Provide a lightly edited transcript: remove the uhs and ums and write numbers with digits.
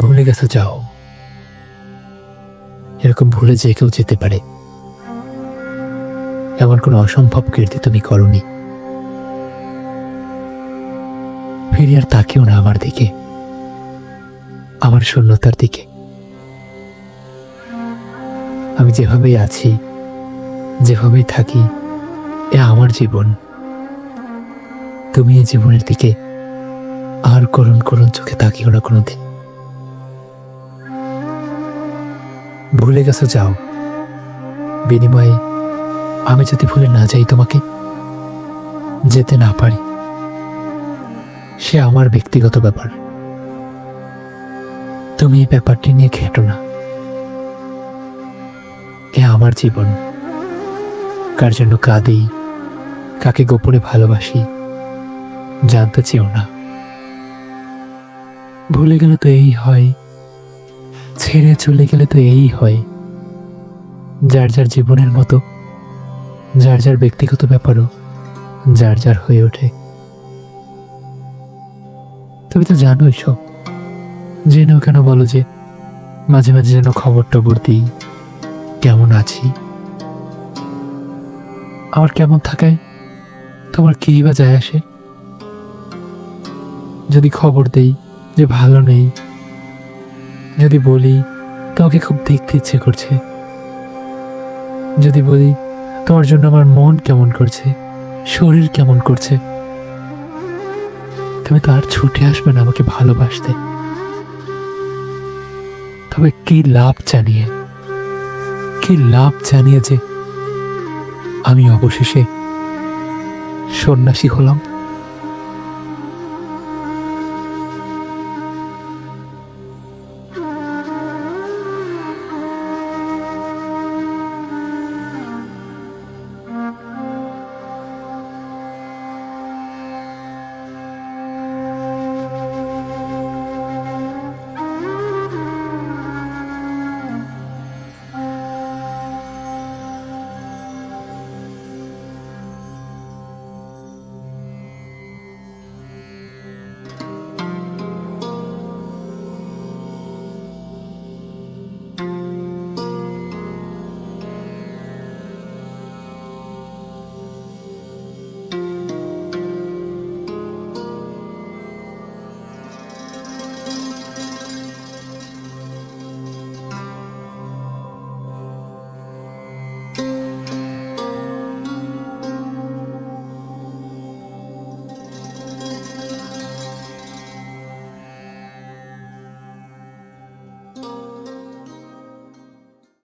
ভুলে গেছো যাও, এরকম ভুলে যে কেউ যেতে পারে এমন কোনো অসম্ভব কীর্তি তুমি করনি। ফিরে আর তাকিও না আমার দিকে, আমার শূন্যতার দিকে। আমি যেভাবেই আছি, যেভাবেই থাকি, এ আমার জীবন। তুমি এই জীবনের দিকে আর করুণ করুণ চোখে তাকিও না কোনোদিন। ভুলে গেছো যাও, বিনিময়ে আমি যদি ভুলে না যাই, তোমাকে যেতে না পারি, সে আমার ব্যক্তিগত ব্যাপার। তুমি এই ব্যাপারটি নিয়ে ঘেঁটো না। এ আমার জীবন। কার জন্য কাঁদি, কাকে গোপনে ভালোবাসি, জানতে চেও না। ভুলে গেলে তো এই হয়, ছেড়ে চলে গেলে তো এই হয়। যার যার জীবনের মতো যার যার ব্যক্তিগত ব্যাপারও যার যার হয়ে ওঠে। তুমি তো জানোই সব, জেনেও কেন বলো যে মাঝে মাঝে যেন খবর টবর দিই, কেমন আছি। আমার কেমন থাকায় তোমার কি বা যায় আসে? যদি খবর দেই যে ভালো নেই, যদি বলি তোমাকে খুব দেখতে ইচ্ছে করছে, যদি বলি তোমার জন্য আমার মন কেমন করছে, শরীর কেমন করছে, তুমি তো আর ছুটে আসবে না আমাকে ভালোবাসতে। তবে কি লাভ জানিয়ে, কি লাভ জানিয়ে যে আমি অবশেষে সন্ন্যাসী হলাম।